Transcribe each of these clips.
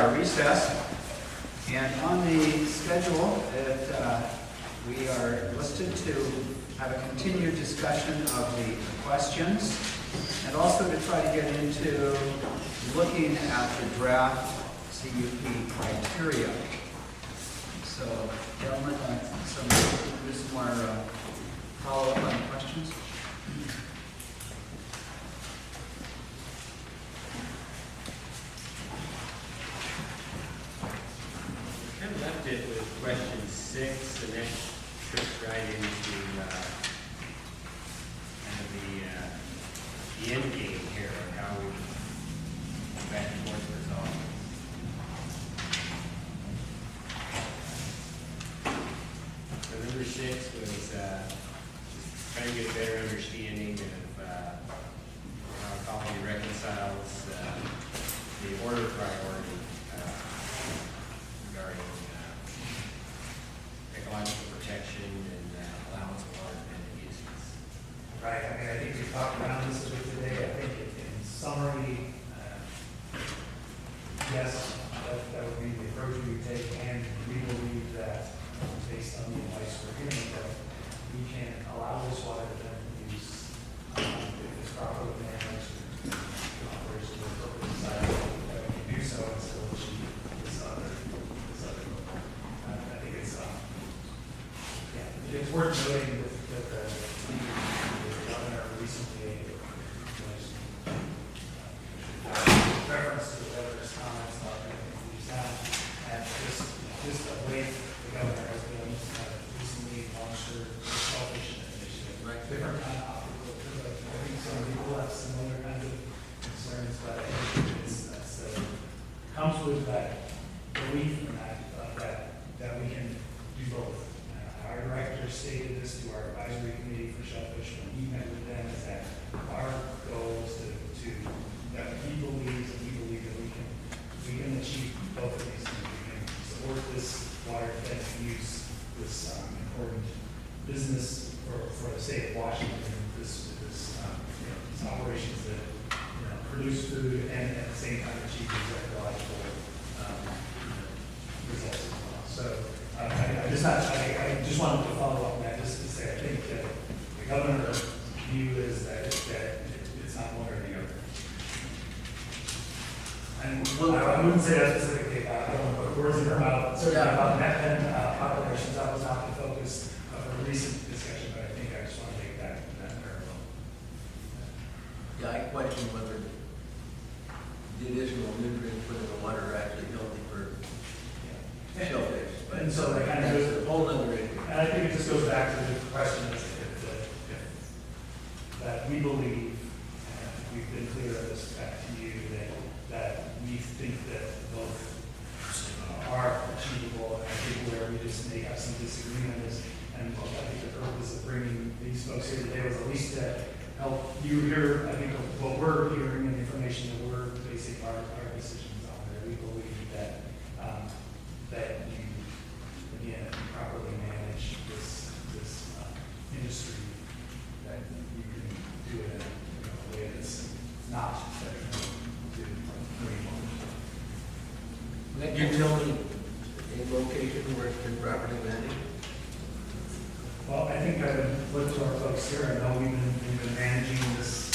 our recess. And on the schedule, we are listed to have a continued discussion of the questions and also to try to get into looking at the draft CUP criteria. So, gentlemen, some more follow-up on questions? Kind of left it with question 6, and that trips right into kind of the end game here of how we back and forth resolve. So number 6 was just trying to get a better understanding of how ecology reconciles the order of priority regarding ecological protection and allowance of water dependent uses. Right, I mean, I think we talked around this a bit today. I think in summary, yes, that would be the approach we would take, and we believe that based on the advice we're getting, that we can allow this water dependent use if it's properly managed and operations are appropriately decided, that we can do so and still achieve this other goal. I think it's it's worth noting that the governor recently reference to the governor's comments about the sound, and just the way the governor has been recently launched her selfish initiative, right? Different kind of optical. I think some people have similar kinds of concerns, but I think comes with that belief in that we can do both. Our director stated this to our advisory committee for shellfish when he met with them, is that our goal is that he believes and we believe that we can achieve both of these things. We can support this water defense use, this important business for the state of Washington, these operations that produce food and at the same time achieve these ecological results as well. So I just wanted to follow up on that, just to say I think that the governor's view is that it's not one or the other. And I wouldn't say that specifically. I don't want to put words in her mouth. Certainly about net pen populations, that was not the focus of a recent discussion, but I think I just want to make that parallel. Yeah, I question whether the additional nutrients put in the water are actually healthy for shellfish. But And so that kind of goes, a whole other issue. and I think it just goes back to the question is that we believe, and we've been clear of this back to you, that we think that both are achievable. And I think where we just may have some disagreement is, and I think the purpose of bringing these folks here today was at least to help you hear, I think, what we're hearing and the information that we're basing our decisions on. There, we believe that that you, again, if you properly manage this industry, that you can do it in a way that's not detrimental to rainwater. That utility a location where it's been properly managed? Well, I think I would look to our folks here. I know we've been managing these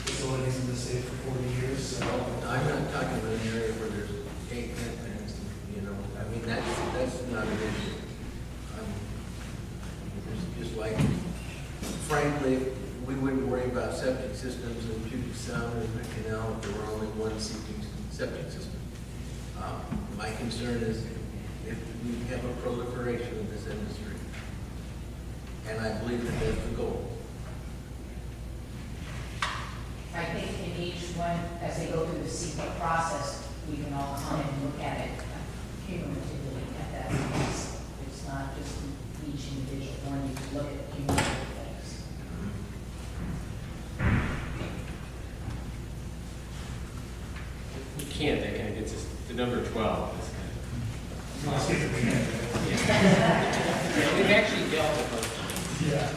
facilities in the state for 40 years. So I'm not talking about an area where there's 8 net pens, I mean, that's not an issue. It's just like, frankly, we wouldn't worry about septic systems in Puget Sound and the canal if there were only one septic system. My concern is if we have a proliferation of this industry, and I believe that that's the goal. I think in each one, as they go through the CEQA process, we can all come and look at it cumulatively at that piece. It's not just each individual one, you can look at cumulative things. You can't, that kind of gets us to number 12. Is kind of, let's get to the end. yeah, we've actually dealt with most of them. Yeah.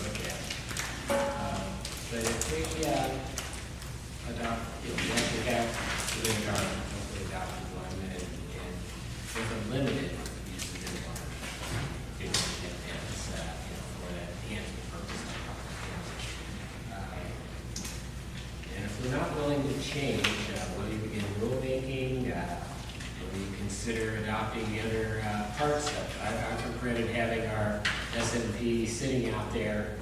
Okay. But if we adopt, we actually have within our to change, will you begin rulemaking? Will you consider adopting the other parts of it? I've regretted having our SMP sitting out there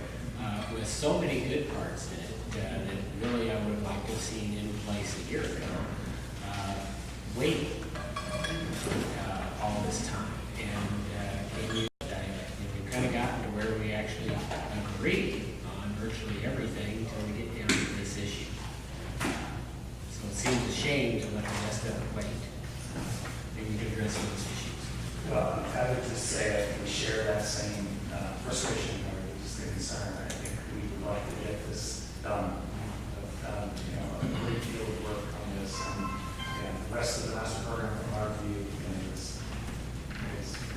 with so many good parts in it that really I would have liked to have seen in place a year ago. Wait all this time, and we've kind of gotten to where we actually agree on virtually everything until we get down to this issue. So it seems a shame to let the rest of it wait. Maybe we can address those issues. Well, I would just say I think we share that same frustration or just the concern. I think we would like to get this done. A great deal of work on this. And the rest of the master program, from our view, is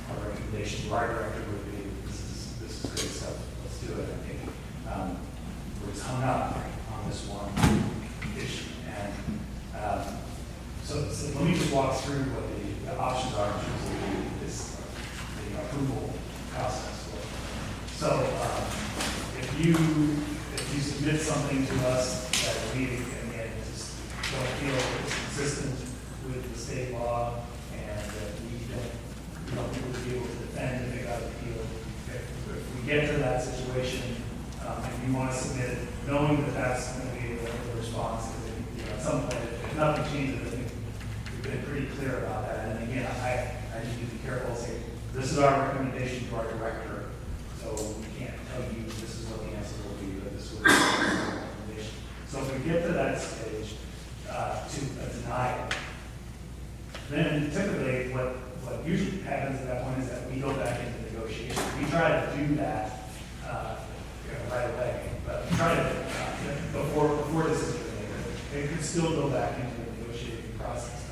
our recommendation to our director would be, this is great stuff, let's do it. I think we're just hung up on this one issue. And so let me just walk through what the options are in terms of the approval process. So if you submit something to us that we, again, just don't feel it's consistent with the state law and that we don't think we'll be able to defend if it got appealed, if we get to that situation and you want to submit it, knowing that that's going to be the response, because at some point, if nothing changes, I think we've been pretty clear about that. And again, I need to be careful and say, this is our recommendation to our director, so we can't tell you this is what the answer will be, but this will be our recommendation. So if we get to that stage, to a denial, then typically what usually happens at that point is that we go back into negotiation. We try to do that right away, but we try to, before this is made, it could still go back into the negotiating process.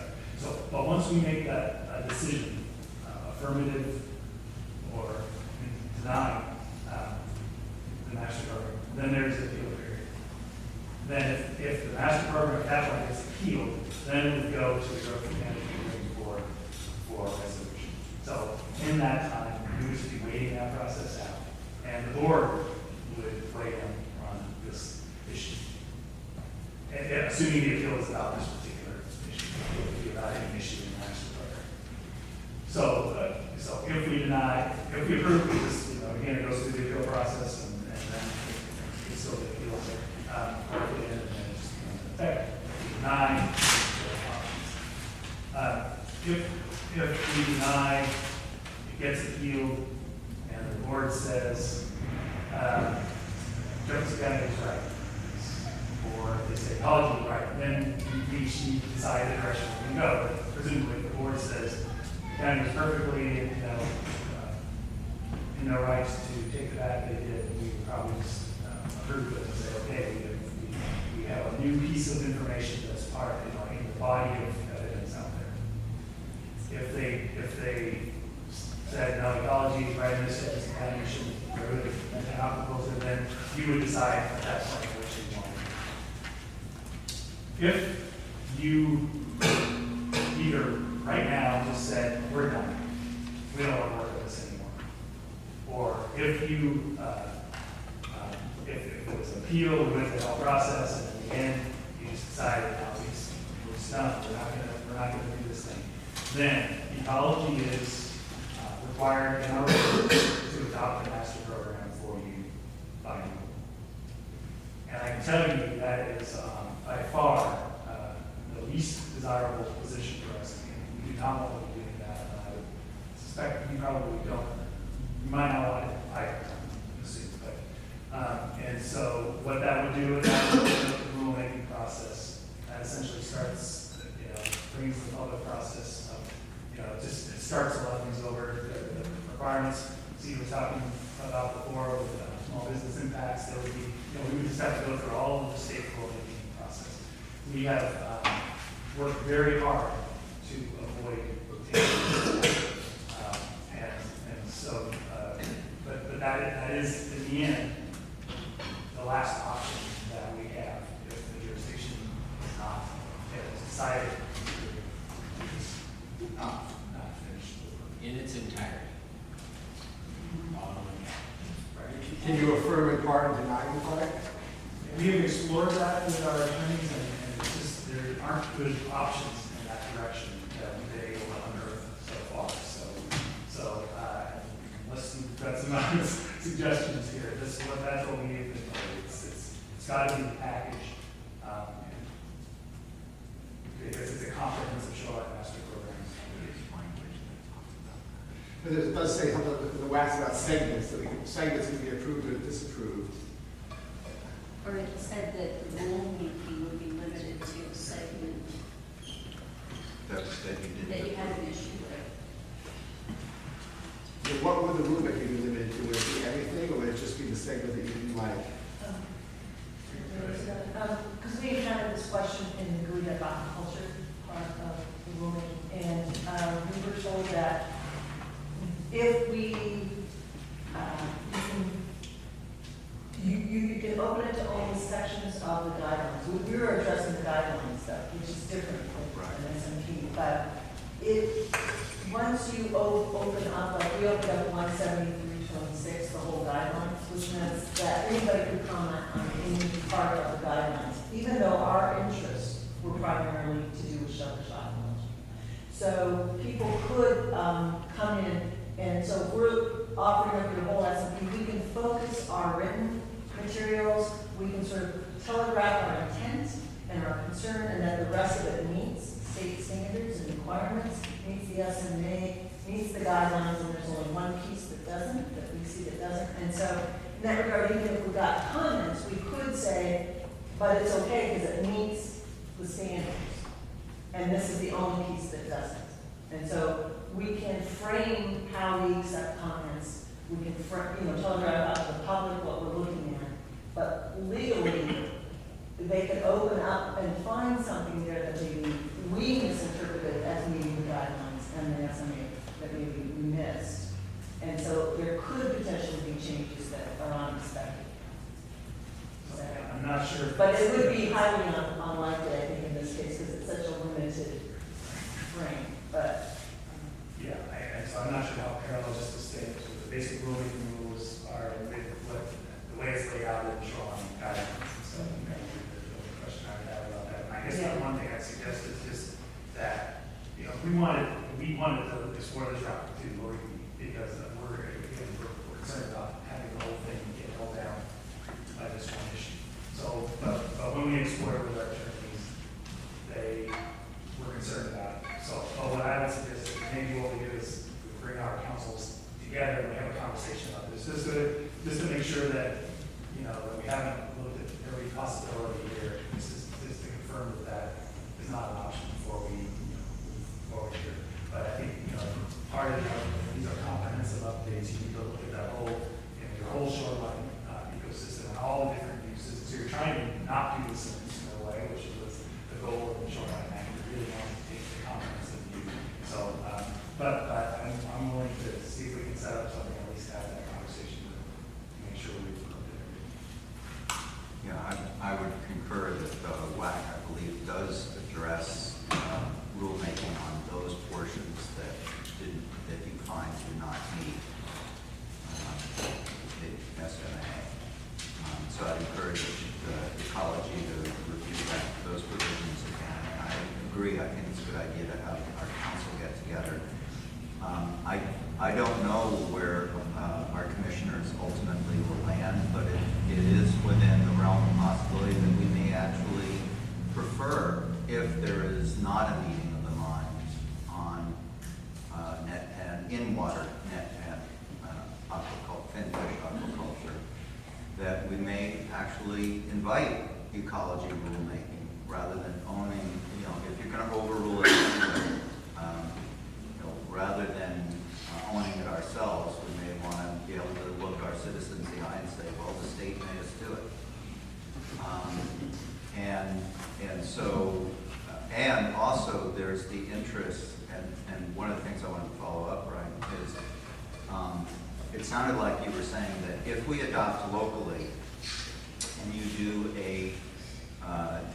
But once we make that decision, affirmative or deny the master program, then there's the appeal period. Then if the master program at that point gets appealed, then it would go to the growth management for resolution. So in that time, we would just be waiting that process out, and the board would weigh in on this issue. And assuming the appeal is about this particular issue, it would be about any issue in the master program. So if we deny, if we approve, we just, again, it goes through the appeal process, and then it's still the appeal, and then it just becomes in effect. If we deny, if we deny, it gets appealed, and the board says, Jefferson County is right, or they say college is right, then we decide the direction we can go. But presumably, the board says the county is perfectly, in their rights to take the back they did. We would probably just approve it and say, okay, we have a new piece of information that's part, in the body of evidence out there. If they said, no, ecology is right in this Jefferson County, you shouldn't remove it, and applicable to, then you would decide at that point what you want. If you either right now just said, we're done, we don't want to work with this anymore, or if you, if it was appealed, we went through the whole process, and in the end, you just decided, no, we're done, we're not gonna do this thing, then ecology is required in our order to adopt the master program for you by rule. And I can tell you that is by far the least desirable position for us. We do not want to be doing that. I would suspect you probably don't. You might not want it either. And so what that would do is that would open up the rulemaking process. That essentially starts, brings the public process up. It starts a lot of things over. The requirements, Steve was talking about before with small business impacts, there would be, we would just have to go through all of the state rulemaking process. We have worked very hard to avoid rotation. And so, but that is, in the end, the last option that we have if the jurisdiction is not decided, not finished. In its entirety. Can you affirm in part and deny in part? We have explored that with our attorneys, and it's just, good options in that direction that we've been able to unearth so far. So unless you've got some other suggestions here, that's what we need to do. It's got to be packaged, because it's a comprehensive shoreline master program. But it does say how the wax about segments, that segments can be approved or disapproved. Or it said that the rulemaking would be limited to a segment That you that didn't. you had an issue with. So what would the rulemaking be limited to? Would it be everything, or would it just be the segment that you didn't like? Because we encountered this question in the green aquaculture part of the rulemaking, and we were told that if you can open it to only sections of the guidelines. We were addressing the guidelines stuff, which is different than SMP, but once you open up, like we opened up 173.26, the whole guidelines, which means that anybody could comment on any part of the guidelines, even though our interests were primarily to do with shellfish aquaculture. So people could come in, and so we're offering up your whole SMP. We can focus our written materials, we can sort of telegraph our intent and our concern, and that the rest of it meets state standards and requirements, meets the SMA, meets the guidelines, and there's only one piece that doesn't, that we see that doesn't. And so in that regard, even if we got comments, we could say, but it's okay because it meets the standards. And this is the only piece that doesn't. And so we can frame how we accept comments. We can telegraph out to the public what we're looking at. But legally, they could open up and find something there that maybe we misinterpreted as meeting the guidelines and the SMA that maybe we missed. And so there could potentially be changes that are unexpected. So, I'm not sure. but it would be highly unlikely, I think, in this case, because it's such a limited frame. But Yeah, so I'm not sure how parallel just to stay to the basic rulemaking rules are with the way it's laid out in the shoreline guidelines. So the question I would have about that. And I guess the one thing I'd suggest is just that, we wanted to explore this route too, because we're concerned about having the whole thing get held down by this one issue. So, but when we explore it with our attorneys, they were concerned about it. So, what I would suggest is maybe what we do is we bring our councils together and we have a conversation about this, just to make sure that, that we haven't looked at every possibility here, just to confirm that is not an option before we move forward here. But I think, part of these are comprehensive updates. You need to look at that whole, your whole shoreline ecosystem and all the different uses. So you're trying to not do this in a similar way, which was the goal of the shoreline act. You really want to take the comprehensive view. So, but I'm willing to see if we can set up something, at least have that conversation to make sure we've looked at everything. Yeah, I would concur that WAC, I believe, does address rulemaking on those portions that you find do not meet the SMA. So I'd encourage ecology to review those provisions again. And I agree, I think it's a good idea to have our council get together. I don't know where our commissioners ultimately will land, but it is within the realm of possibility that we may actually prefer, if there is not a meeting of the minds on net and in-water net and finfish aquaculture, that we may actually invite ecology rulemaking rather than owning, if you're going to overrule it anyway, rather than owning it ourselves, we may want to be able to look our citizens in the eye and say, well, the state made us do it. And also there's the interest, and one of the things I wanted to follow up, Brian, is it sounded like you were saying that if we adopt locally and you do a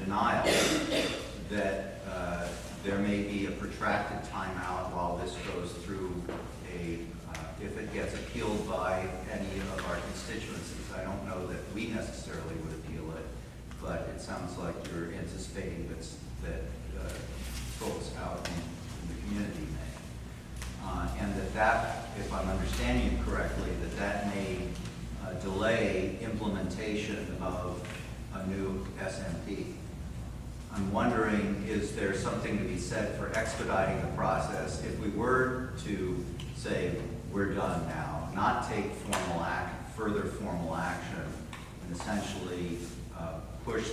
denial, that there may be a protracted timeout while this goes through if it gets appealed by any of our constituencies. I don't know that we necessarily would appeal it, but it sounds like you're anticipating that that, if I'm understanding it correctly, that may delay implementation of a new SMP. I'm wondering, is there something to be said for expediting the process if we were to say, we're done now, not take further formal action, and essentially push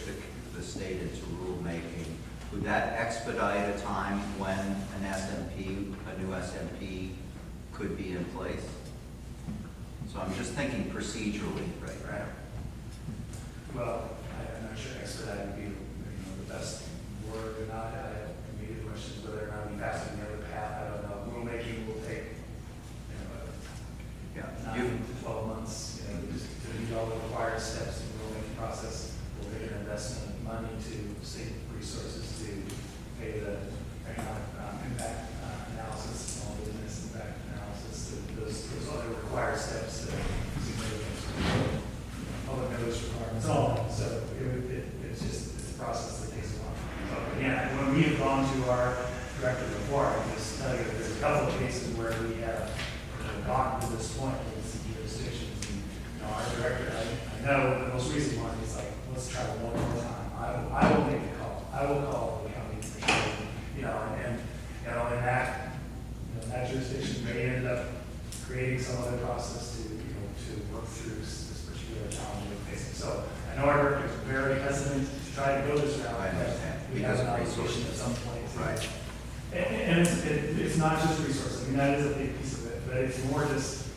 the state into rulemaking? Would that expedite a time when an SMP, a new SMP, could be in place? So I'm just thinking procedurally right now. Well, I'm not sure expedite would be, the best word or not. Maybe the question is whether or not we pass any other path. I don't know. Rulemaking will take, Yeah. 9 to 12 months, just to meet all the required steps in the rulemaking process. We'll take an investment of money to state resources to pay the economic impact analysis, small business impact analysis, those other required steps, significant public notice requirements, all of them. So it's a process that takes a while. So again, when we have gone to our director before, I can just tell you that there's a couple of cases where we have gotten to this point with the jurisdictions. And, our director, I know the most recent one is like, let's try one more time. I will make the call. I will call the county commissioner, and in that jurisdiction may end up creating some other process to work through this particular challenge we're facing. So I know our director is very hesitant to try to go this route. I understand. We have an obligation at some point. Right. And it's not just resources. I mean, that is a big piece of it, but it's more just,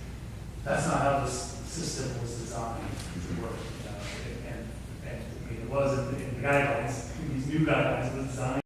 that's not how this system was designed to work. And it was in the guidelines, these new guidelines was designed